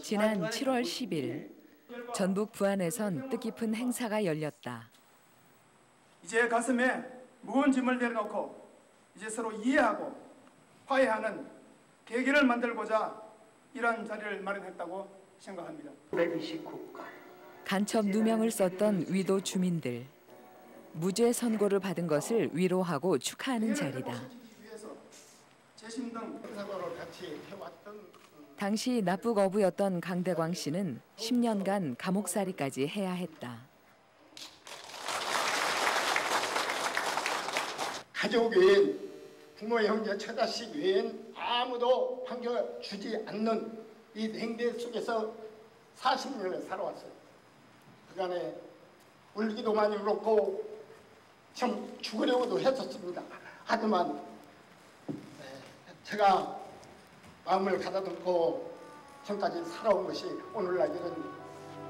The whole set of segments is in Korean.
지난 7월 10일 전북 부안에선 뜻깊은 행사가 열렸다. 이제 가슴에 무거운 짐을 내려놓고 이제 서로 이해하고 화해하는 계기를 만들고자 이런 자리를 마련했다고 생각합니다. 간첩 누명을 썼던 위도 주민들. 무죄 선고를 받은 것을 위로하고 축하하는 자리다. 당시 납북 어부였던 강대광 씨는 10년간 감옥살이까지 해야 했다. 가족 외엔 부모, 형제, 처자식 외엔 아무도 환경을 주지 않는 이 냉대 속에서 40년을 살아왔어요. 그간에 울기도 많이 울었고 참 죽으려고도 했었습니다. 하지만 제가 마음을 가다듬고 지금까지 살아온 것이 오늘날 이런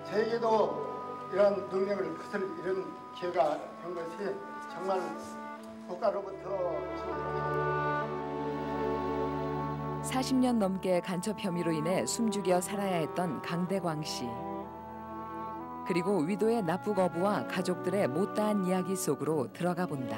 저에게도 이런 능력을 거슬 이런 기회가 된 것이 정말 국가로부터 40년 넘게 간첩 혐의로 인해 숨죽여 살아야 했던 강대광 씨. 그리고 위도의 납북 어부와 가족들의 못다한 이야기 속으로 들어가 본다.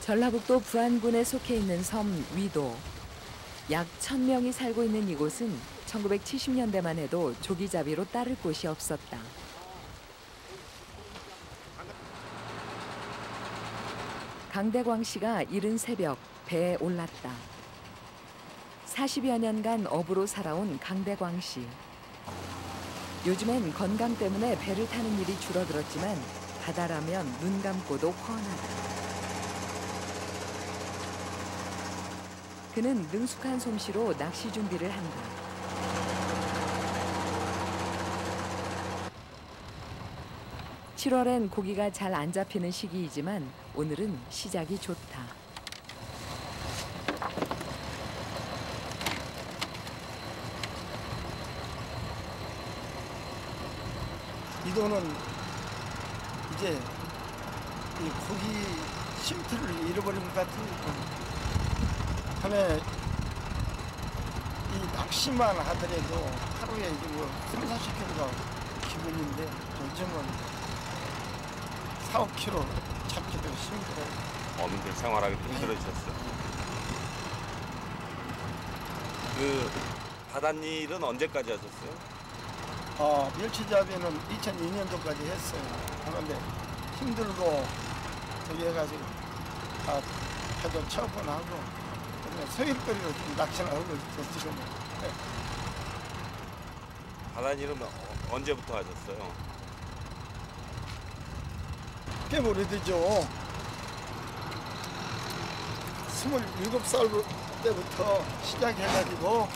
전라북도 부안군에 속해 있는 섬 위도. 약 1000명이 살고 있는 이곳은 1970년대만 해도 조기잡이로 따를 곳이 없었다. 강대광 씨가 이른 새벽 배에 올랐다. 40여 년간 어부로 살아온 강대광 씨. 요즘엔 건강 때문에 배를 타는 일이 줄어들었지만 바다라면 눈 감고도 훤하다. 그는 능숙한 솜씨로 낚시 준비를 한다. (7월엔) 고기가 잘 안 잡히는 시기이지만 오늘은 시작이 좋다. 위도는 이제 이 고기 쉼터를 잃어버린 것 같으니까 전에 이 낚시만 하더라도 하루에 이제 뭐 3-40kg가 기본인데 요즘은 4-5kg 잡기도 힘들어요. 어민들 생활하기도 힘들어지셨어요. 그 바닷일은 언제까지 하셨어요? 멸치잡이는 2002년도까지 했어요. 그런데 힘들고 저기 해가지고 배도 처분하고 소일거리로 좀 낚시를 하고 있죠, 지금은. 바닷일은 언제부터 하셨어요? 꽤 오래되죠. 27살 때부터 시작해가지고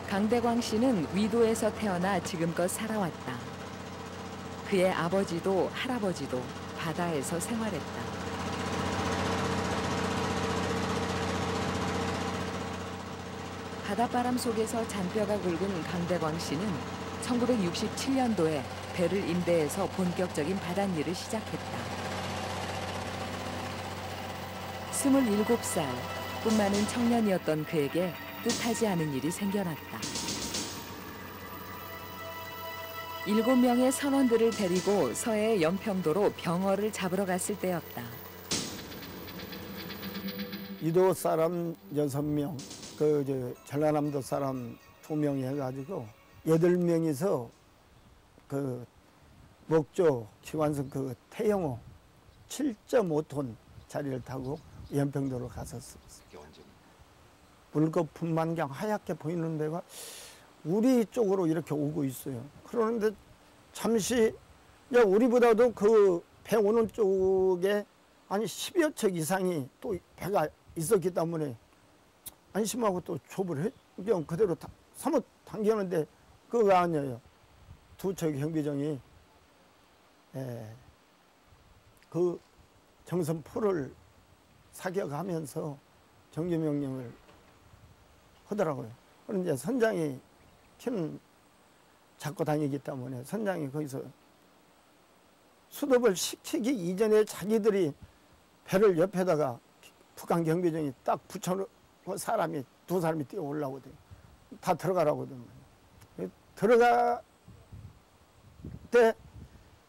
강대광 씨는 위도에서 태어나 지금껏 살아왔다. 그의 아버지도 할아버지도 바다에서 생활했다. 바닷바람 속에서 잔뼈가 굵은 강대광 씨는 1967년도에 배를 임대해서 본격적인 바닷일을 시작했다. 27살, 꿈 많은 청년이었던 그에게 뜻하지 않은 일이 생겨났다. 7명의 선원들을 데리고 서해 연평도로 병어를 잡으러 갔을 때였다. 위도 사람 6명, 전라남도 사람 2명이 해가지고 8명이서 그 목조 기완성 그 태영호 7.5톤 자리를 타고 연평도로 갔었어요. 물거품만 그냥 하얗게 보이는 데가 우리 쪽으로 이렇게 오고 있어요. 그러는데 잠시 우리보다도 그 배 오는 쪽에 한 10여 척 이상이 또 배가 있었기 때문에 안심하고 또 좁을 해 그냥 그대로 사뭇 당기는데 그거 아니에요. 두 척 경비정이 그 정선포를 사격하면서 정규명령을 하더라고요. 그런데 선장이 키는 잡고 다니기 때문에 선장이 거기서 수습을 시키기 이전에 자기들이 배를 옆에다가 북한 경비정이 딱 붙여놓고 사람이 두 사람이 뛰어 올라오거든요. 다 들어가라고 하더니 들어가 때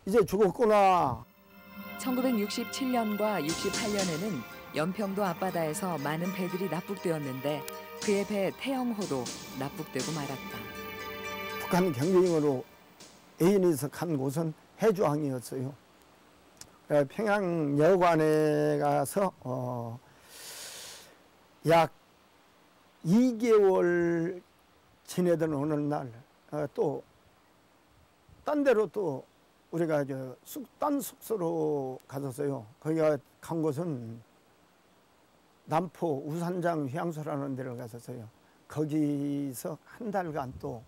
이제 죽었구나. 1967년과 68년에는 연평도 앞바다에서 많은 배들이 납북되었는데 그의 배 태영호도 납북되고 말았다. 북한 경비정으로 애인에서 간 곳은 해주항이었어요. 평양여관에 가서 약 2개월 지내던 어느 날 또 딴 데로 또 우리가 딴 숙소로 갔었어요. 거기가 간 곳은 남포 우산장 휴양소라는 데를 갔었어요. 거기서 한 달간 또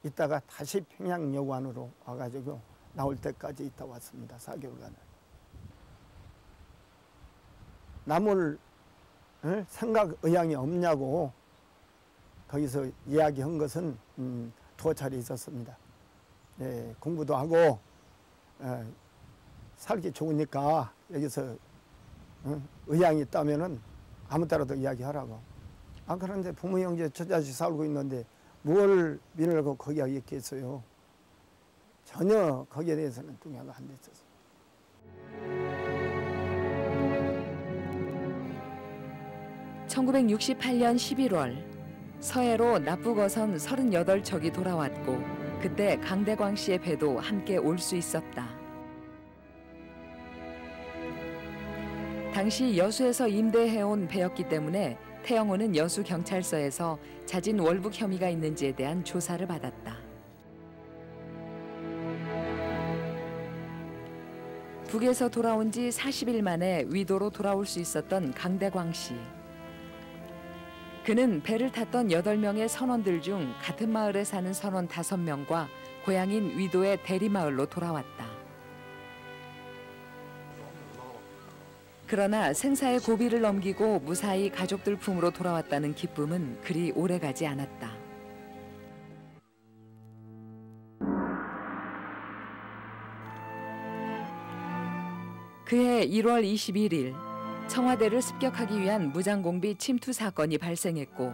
있다가 다시 평양여관으로 와가지고 나올 때까지 있다 왔습니다. 4개월간을. 남을 생각 의향이 없냐고 거기서 이야기한 것은 두 차례 있었습니다. 공부도 하고 살기 좋으니까 여기서 의향이 있다면은 아무 때라도 이야기하라고. 그런데 부모 형제 처자식 살고 있는데 뭘 민을고 거기가 있겠어요. 전혀 거기에 대해서는 동의가 안 됐었어요. (1968년 11월) 서해로 납북어선 38척이 돌아왔고 그때 강대광 씨의 배도 함께 올 수 있었다. 당시 여수에서 임대해온 배였기 때문에 태영호는 여수 경찰서에서 자진 월북 혐의가 있는지에 대한 조사를 받았다. 북에서 돌아온 지 40일 만에 위도로 돌아올 수 있었던 강대광 씨. 그는 배를 탔던 8명의 선원들 중 같은 마을에 사는 선원 5명과 고향인 위도의 대리마을로 돌아왔다. 그러나 생사의 고비를 넘기고 무사히 가족들 품으로 돌아왔다는 기쁨은 그리 오래가지 않았다. 그해 1월 21일 청와대를 습격하기 위한 무장공비 침투 사건이 발생했고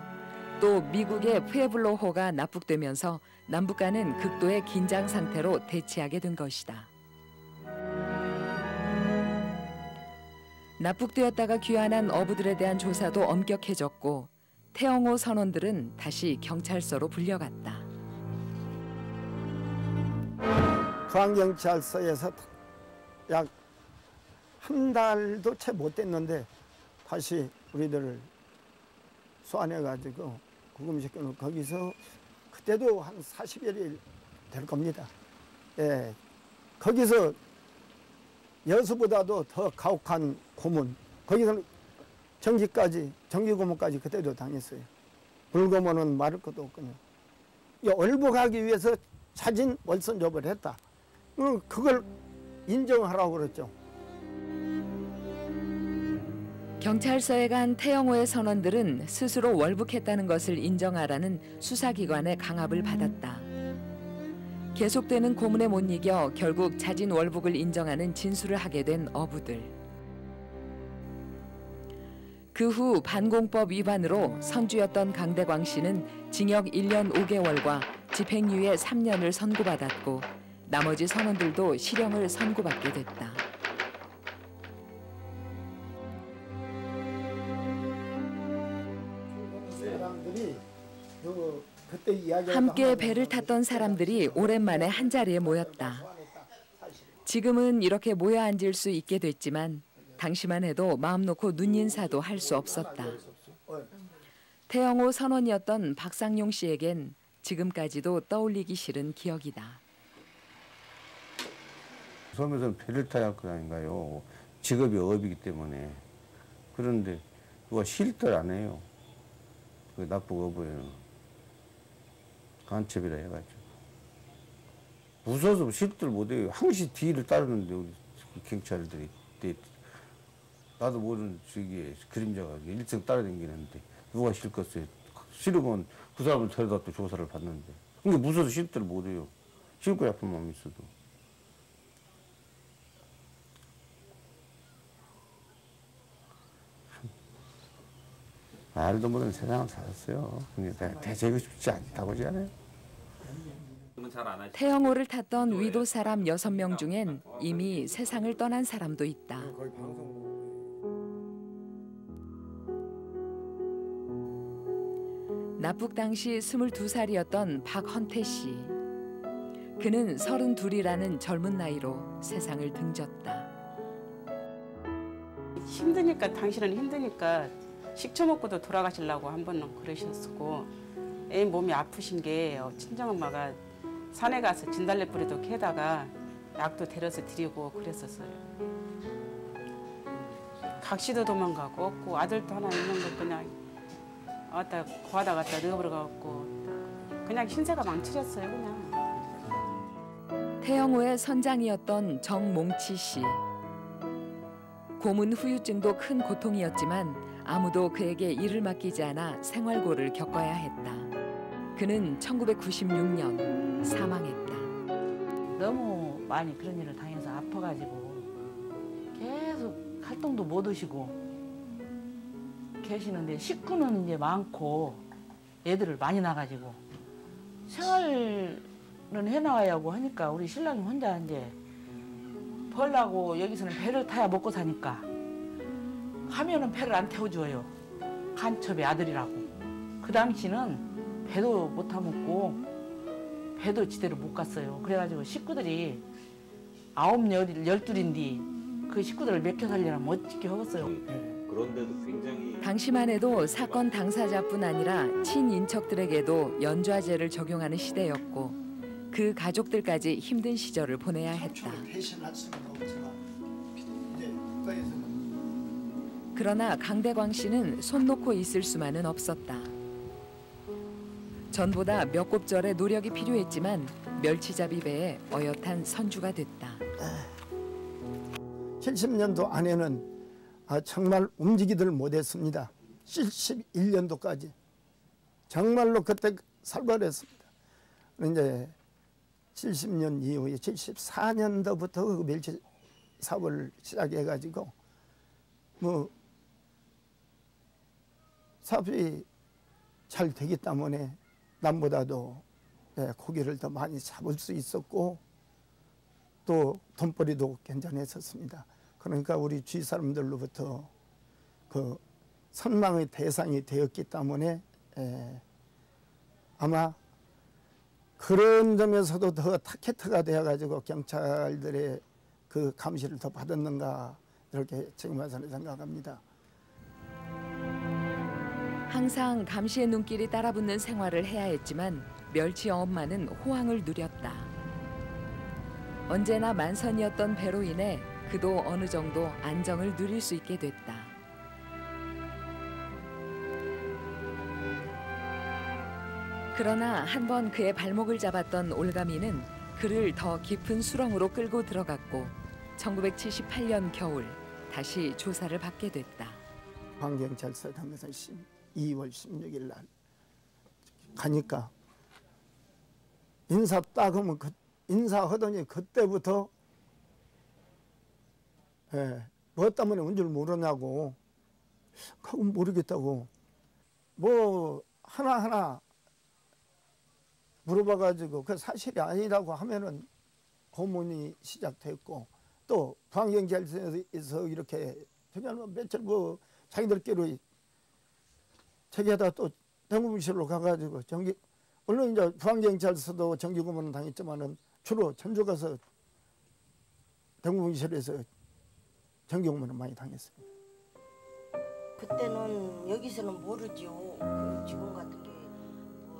또 미국의 푸에블로호가 납북되면서 남북 간은 극도의 긴장 상태로 대치하게 된 것이다. 납북되었다가 귀환한 어부들에 대한 조사도 엄격해졌고 태영호 선원들은 다시 경찰서로 불려갔다. 포항경찰서에서 약 한 달도 채 못 됐는데 다시 우리들을 소환해가지고 구금시켜놓고 거기서 그때도 한 40여일 될 겁니다. 거기서 여수보다도 더 가혹한 고문, 거기서 정기고문까지 그때도 당했어요. 불고문은 말할 것도 없거든요. 월북하기 위해서 자진 월선접을 했다. 그걸 인정하라고 그랬죠. 경찰서에 간 태영호의 선원들은 스스로 월북했다는 것을 인정하라는 수사기관의 강압을 받았다. 계속되는 고문에 못 이겨 결국 자진 월북을 인정하는 진술을 하게 된 어부들. 그 후 반공법 위반으로 선주였던 강대광 씨는 징역 1년 5개월과 집행유예 3년을 선고받았고 나머지 선원들도 실형을 선고받게 됐다. 함께 배를 탔던 사람들이 오랜만에 한자리에 모였다. 지금은 이렇게 모여 앉을 수 있게 됐지만 당시만 해도 마음 놓고 눈인사도 할 수 없었다. 태영호 선원이었던 박상용 씨에겐 지금까지도 떠올리기 싫은 기억이다. 섬에서는 배를 타야 할 거 아닌가요? 직업이 어업이기 때문에. 그런데 누가 쉴 때 안 해요. 그 납부가 보여요. 간첩이라 해가지고. 무서워서 실들 못해요. 항시 뒤를 따르는데 우리 경찰들이. 나도 모르는 저기 그림자가 일생 따라다니는데 누가 실겠어요. 싫으면 그 사람을 데려다 또 조사를 받는데. 근데 무서워서 실들 못해요. 실고 약한 마음이 있어도. 말도 못하는 세상을 살았어요. 근데 대체고 싶지 않다고 하지 않아요? 태영호를 탔던 위도 사람 6명 중엔 이미 세상을 떠난 사람도 있다. 납북 당시 22살이었던 박헌태 씨. 그는 32이라는 젊은 나이로 세상을 등졌다. 힘드니까 당신은 힘드니까 식초 먹고도 돌아가시려고 한 번은 그러셨고 애 몸이 아프신 게 친정엄마가 산에 가서 진달래 뿌리도 캐다가 약도 데려서 드리고 그랬었어요. 각시도 도망가고 없고 아들도 하나 있는 거 그냥 왔다 구하다 갔다 넣어버려갖고 그냥 신세가 망치렸어요 그냥. 태영호의 선장이었던 정몽치 씨. 고문 후유증도 큰 고통이었지만 아무도 그에게 일을 맡기지 않아 생활고를 겪어야 했다. 그는 1996년 사망했다. 너무 많이 그런 일을 당해서 아파가지고 계속 활동도 못 하시고 계시는데 식구는 이제 많고 애들을 많이 낳아가지고 생활은 해나가야 하고 하니까 우리 신랑이 혼자 이제 벌라고 여기서는 배를 타야 먹고 사니까 하면은 배를 안 태워줘요. 간첩의 아들이라고. 그 당시는 배도 못 타먹고 배도 제대로 못 갔어요. 그래가지고 식구들이 9, 12인데 그 식구들을 맥혀 살려면 어떻게 하겠어요. 그런데도 굉장히 당시만 해도 사건 당사자뿐 아니라 친인척들에게도 연좌제를 적용하는 시대였고 그 가족들까지 힘든 시절을 보내야 했다. 대신할 수는 없지만 이제 국가에서는 그러나 강대광 씨는 손 놓고 있을 수만은 없었다. 전보다 몇 곱절의 노력이 필요했지만 멸치잡이 배에 어엿한 선주가 됐다. 70년도 안에는 정말 움직이들 못했습니다. 71년도까지 정말로 그때 살벌했습니다. 이제 70년 이후에 74년도부터 그 멸치 사업을 시작해가지고 뭐 사업이 잘 되기 때문에 남보다도 고기를 더 많이 잡을 수 있었고 또 돈벌이도 괜찮았었습니다. 그러니까 우리 주위 사람들로부터 그 선망의 대상이 되었기 때문에 아마 그런 점에서도 더 타켓트가 되어가지고 경찰들의 그 감시를 더 받았는가 이렇게 지금 와서는 생각합니다. 항상 감시의 눈길이 따라붙는 생활을 해야 했지만 멸치 엄마는 호황을 누렸다. 언제나 만선이었던 배로 인해 그도 어느 정도 안정을 누릴 수 있게 됐다. 그러나 한 번 그의 발목을 잡았던 올가미는 그를 더 깊은 수렁으로 끌고 들어갔고 1978년 겨울 다시 조사를 받게 됐다. 광경찰서 당에서 2월 16일 날 가니까 인사 딱 하면 인사하더니 그때부터 뭐 때문에 온 줄 모르냐고 그건 모르겠다고 뭐 하나하나 물어봐가지고 그 사실이 아니라고 하면은 고문이 시작됐고 또 광경찰서에서 이렇게 그냥 며칠 뭐 자기들끼리 저기에다 또 정부실로 가가지고 물론 이제 광경찰서도 정기고문은 당했지만은 주로 전주 가서 정부실에서 정기고문을 많이 당했습니다. 그때는 여기서는 모르죠. 그 지금 같은 게.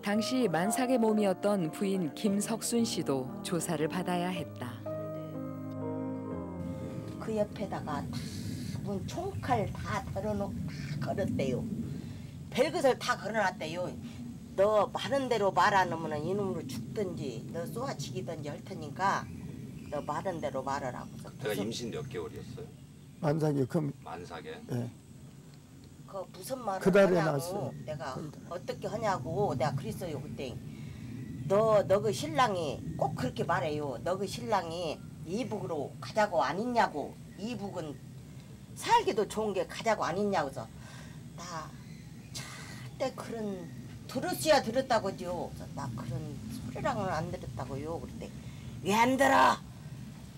당시 만삭의 몸이었던 부인 김석순 씨도 조사를 받아야 했다. 그 옆에다가 문 총칼 다 털어놓고 다 걸었대요. 별것을 다 걸어놨대요. 너 많은 대로 말 안 하면 이놈으로 죽든지 너 쏘아치기든지 할 테니까 너 많은 대로 말하라고. 그때가 임신 몇 개월이었어요? 만삭이 그 만삭에? 예. 그 무슨 말을 그 달에 하냐고 나왔어요. 내가 어떻게 하냐고 내가 그랬어요 그때. 너 그 신랑이 꼭 그렇게 말해요. 너 그 신랑이 이북으로 가자고 안 있냐고. 이북은 살기도 좋은 게 가자고 안 있냐고 해서 나 절대 그런 들었어야 들었다고죠. 나 그런 소리랑은 안 들었다고요. 그랬대. 왜 안 들어?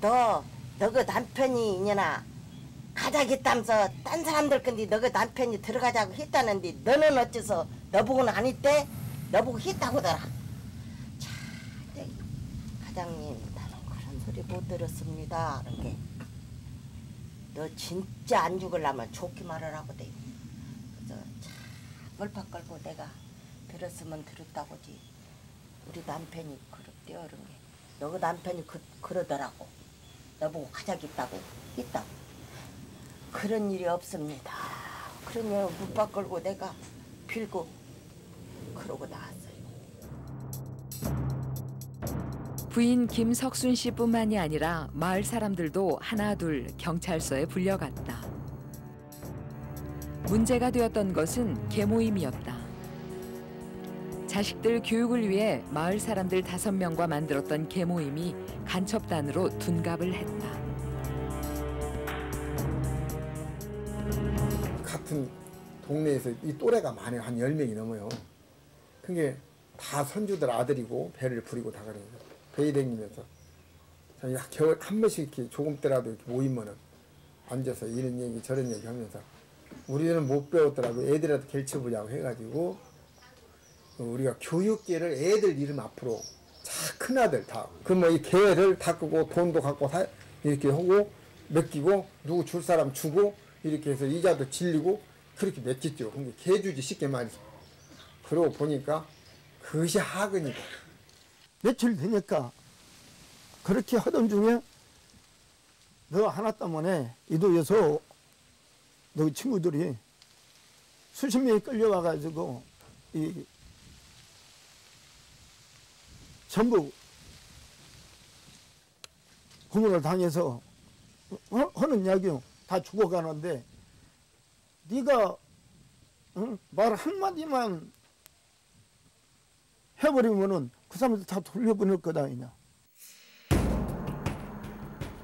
너 그 남편이 이년아 가자겠다면서 딴 사람들 건데 너 그 남편이 들어가자고 했다는데 너는 어째서 너보고는 안 했대? 너보고 했다고더라. 자, 과장님 나는 그런 소리 못 들었습니다. 그런 게. 너 진짜 안 죽으려면 좋게 말하라고 돼. 그래서 참 벌팍 걸고 내가 들었으면 들었다고지. 우리 남편이 그렇대요. 그런 게. 너 그 남편이 그러더라고. 너보고 가자겠다고 했다고. 그런 일이 없습니다. 그러니 묵박 걸고 내가 빌고 그러고 나왔어요. 부인 김석순 씨뿐만이 아니라 마을 사람들도 하나둘 경찰서에 불려갔다. 문제가 되었던 것은 계모임이었다. 자식들 교육을 위해 마을 사람들 5명과 만들었던 계모임이 간첩단으로 둔갑을 했다. 같은 동네에서 이 또래가 많아요. 한 10명이 넘어요. 그게 다 손주들 아들이고 배를 부리고 다 그래요. 배에 다니면서 겨울 한 번씩 이렇게 조금 때라도 이렇게 모이면은 앉아서 이런 얘기 저런 얘기 하면서 우리는 못 배웠더라고. 애들이라도 결쳐보자고 해가지고 우리가 교육계를 애들 이름 앞으로 큰 아들 다 그 뭐 이 개를 닦고 돈도 갖고 이렇게 하고 맡기고 누구 줄 사람 주고 이렇게 해서 이자도 질리고 그렇게 맺겠죠. 근데 개주지 쉽게 말해서. 그러고 보니까 그것이 하근이다. 며칠 되니까 그렇게 하던 중에 너 하나 때문에 이도에서 너 친구들이 수십 명이 끌려와가지고 이 전부 고문을 당해서 하는 이야기요. 다 죽어가는데 네가 말 한마디만 해버리면은 그 사람들 다 돌려보낼 거다. 그냥.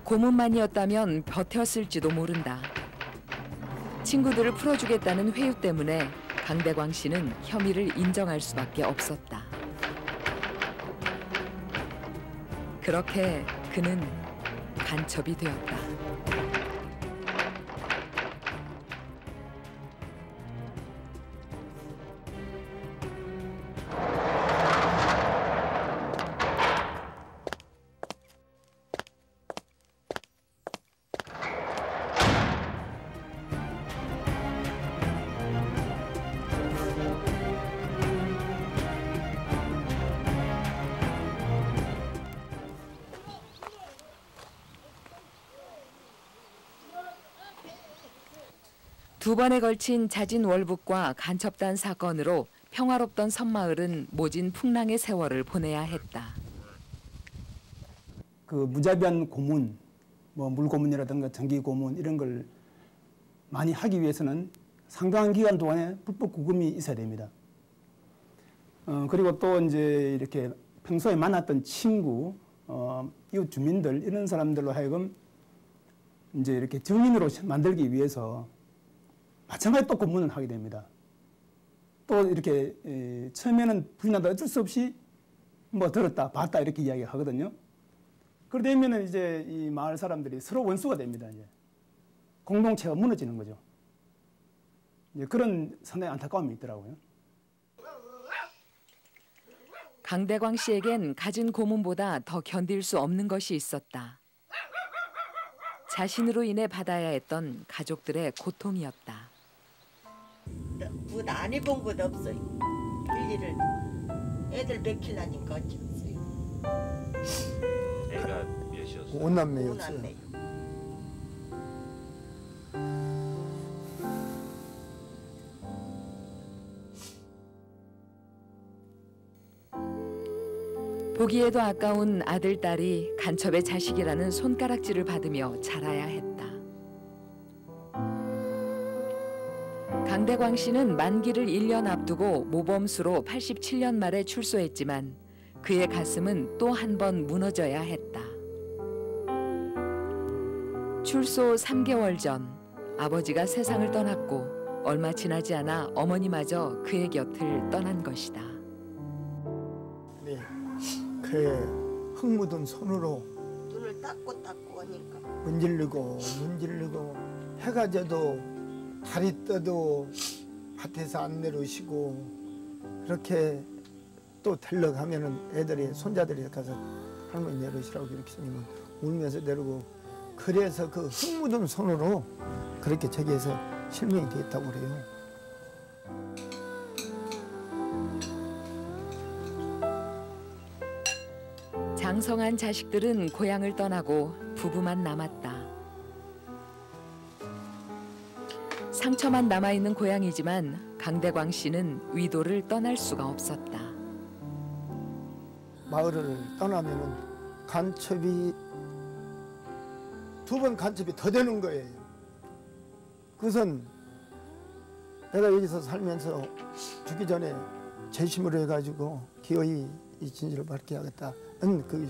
고문만이었다면 버텼을지도 모른다. 친구들을 풀어주겠다는 회유 때문에 강대광 씨는 혐의를 인정할 수밖에 없었다. 그렇게 그는 간첩이 되었다. 두 번에 걸친 자진월북과 간첩단 사건으로 평화롭던 섬마을은 모진 풍랑의 세월을 보내야 했다. 그 무자비한 고문, 뭐 물고문이라든가 전기고문 이런 걸 많이 하기 위해서는 상당한 기간 동안에 불법 구금이 있어야 됩니다. 그리고 또 이제 이렇게 평소에 만났던 친구, 이웃 주민들 이런 사람들로 하여금 이제 이렇게 증인으로 만들기 위해서 마찬가지 또 고문을 하게 됩니다. 또 이렇게 처음에는 부인한다 어쩔 수 없이 뭐 들었다 봤다 이렇게 이야기하거든요. 그러다 보면은 이제 이 마을 사람들이 서로 원수가 됩니다. 이제 공동체가 무너지는 거죠. 이제 그런 상당히 안타까움이 있더라고요. 강대광 씨에겐 갖은 고문보다 더 견딜 수 없는 것이 있었다. 자신으로 인해 받아야 했던 가족들의 고통이었다. 뭐 안 해본 것 없어요. 일일을 애들 맥힐라니까 어쩌겠어요. 애가 몇이었어요? 5남매였어요. 5남매. 보기에도 아까운 아들, 딸이 간첩의 자식이라는 손가락질을 받으며 자라야 했다. 강대광 씨는 만기를 1년 앞두고 모범수로 87년 말에 출소했지만 그의 가슴은 또 한 번 무너져야 했다. 출소 3개월 전 아버지가 세상을 떠났고 얼마 지나지 않아 어머니마저 그의 곁을 떠난 것이다. 네, 그의 흙 묻은 손으로 눈을 닦고 하니까 문질르고 해가 져도 달이 떠도 밭에서 안 내려오시고 그렇게 또 들러가면은 애들이 손자들이 가서 할머니 내려오시라고 이렇게 스님은 울면서 내려오고 그래서 그 흙 묻은 손으로 그렇게 저기에서 실명이 되었다고 그래요. 장성한 자식들은 고향을 떠나고 부부만 남았다. 상처만 남아있는 고향이지만 강대광 씨는 위도를 떠날 수가 없었다. 마을을 떠나면은 간첩이 2번 간첩이 더 되는 거예요. 그것은 내가 여기서 살면서 죽기 전에 재심으로 해가지고 기어이 이 진실을 밝게 하겠다는 그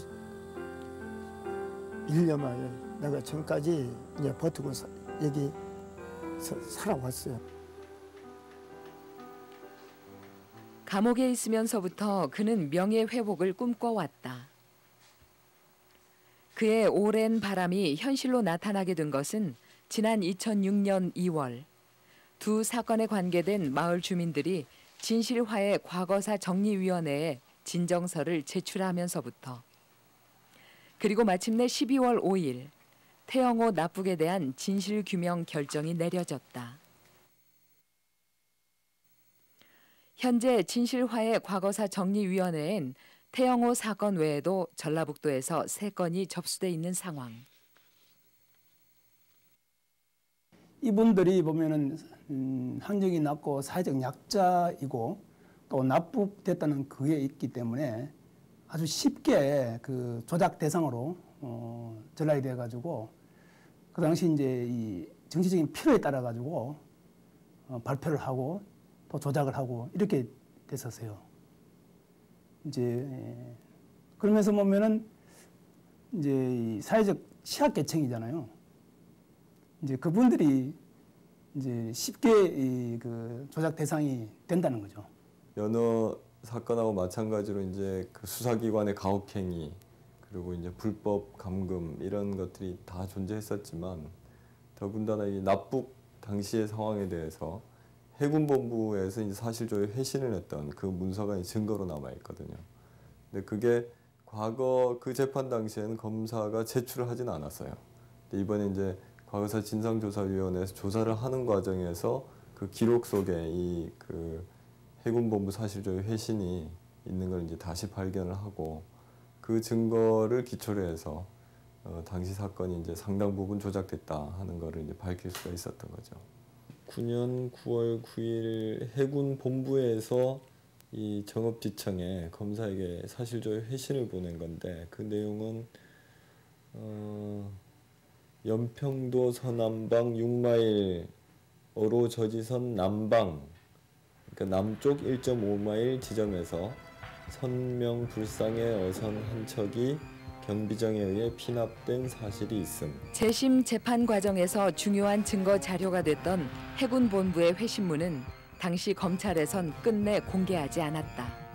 일념하에 내가 지금까지 이제 버티고 여기 살아왔어요. 감옥에 있으면서부터 그는 명예회복을 꿈꿔왔다. 그의 오랜 바람이 현실로 나타나게 된 것은 지난 2006년 2월 두 사건에 관계된 마을 주민들이 진실화해 과거사 정리위원회에 진정서를 제출하면서부터 그리고 마침내 12월 5일 태영호 납북에 대한 진실규명 결정이 내려졌다. 현재 진실화해 과거사 정리위원회엔 태영호 사건 외에도 전라북도에서 3건이 접수돼 있는 상황. 이분들이 보면은 학력이 낮고 사회적 약자이고 또 납북됐다는 그게 있기 때문에 아주 쉽게 그 조작 대상으로 전락이 돼가지고 그 당시 이제 이 정치적인 필요에 따라 가지고 발표를 하고 또 조작을 하고 이렇게 됐었어요. 이제 그러면서 보면은 이제 이 사회적 취약계층이잖아요. 이제 그분들이 이제 쉽게 그 조작 대상이 된다는 거죠. 여러 사건하고 마찬가지로 이제 그 수사기관의 가혹행위 그리고 이제 불법 감금 이런 것들이 다 존재했었지만 더군다나 이 납북 당시의 상황에 대해서 해군본부에서 이제 사실조회 회신을 했던 그 문서가 증거로 남아 있거든요. 근데 그게 과거 그 재판 당시에는 검사가 제출을 하진 않았어요. 근데 이번에 이제 과거사 진상조사위원회에서 조사를 하는 과정에서 그 기록 속에 이 그 해군본부 사실조회 회신이 있는 걸 이제 다시 발견을 하고 그 증거를 기초로 해서 당시 사건이 이제 상당 부분 조작됐다 하는 거를 이제 밝힐 수가 있었던 거죠. 9년 9월 9일 해군 본부에서 이 정업지청에 검사에게 사실조회 회신을 보낸 건데 그 내용은 연평도 서남방 6마일어로 저지선 남방 그러니까 남쪽 1.5마일 지점에서 선명 불상의 어선 한 척이 경비정에 의해 피납된 사실이 있음. 재심 재판 과정에서 중요한 증거 자료가 됐던 해군 본부의 회신문은 당시 검찰에선 끝내 공개하지 않았다.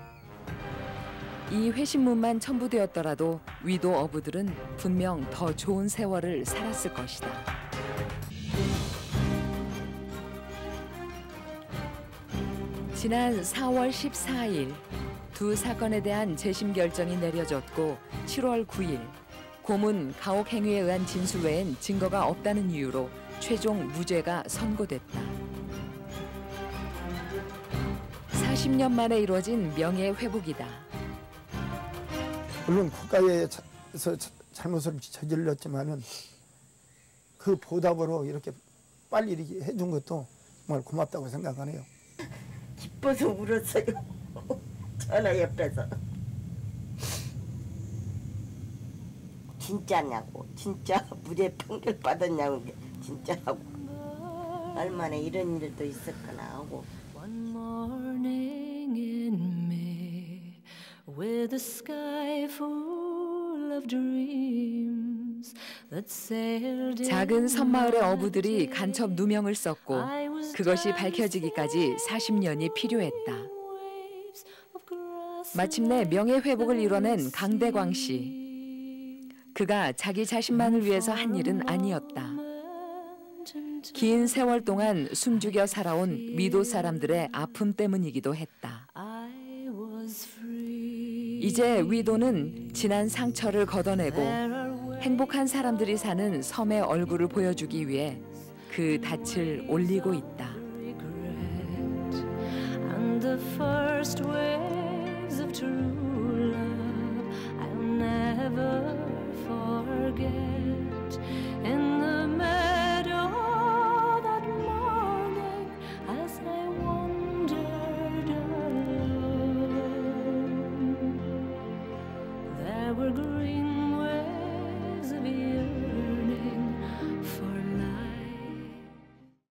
이 회신문만 첨부되었더라도 위도 어부들은 분명 더 좋은 세월을 살았을 것이다. 지난 4월 14일 두 사건에 대한 재심 결정이 내려졌고 7월 9일 고문 가혹 행위에 의한 진술 외엔 증거가 없다는 이유로 최종 무죄가 선고됐다. 40년 만에 이루어진 명예 회복이다. 물론 국가에서 잘못을 저질렀지만은 그 보답으로 이렇게 빨리 이렇게 해준 것도 정말 고맙다고 생각하네요. 기뻐서 울었어요. 전화 옆에서. 진짜냐고. 진짜 무죄 판결 받았냐고. 진짜라고. 얼마나 이런 일도 있었구나 하고. One morning in May, with a sky full of dreams that sailed 작은 섬마을의 어부들이 간첩 누명을 썼고 그것이 밝혀지기까지 40년이 필요했다. 마침내 명예회복을 이뤄낸 강대광 씨. 그가 자기 자신만을 위해서 한 일은 아니었다. 긴 세월 동안 숨죽여 살아온 위도 사람들의 아픔 때문이기도 했다. 이제 위도는 지난 상처를 걷어내고 행복한 사람들이 사는 섬의 얼굴을 보여주기 위해 그 닻을 올리고 있다. and the first waves of true love I'll never forget.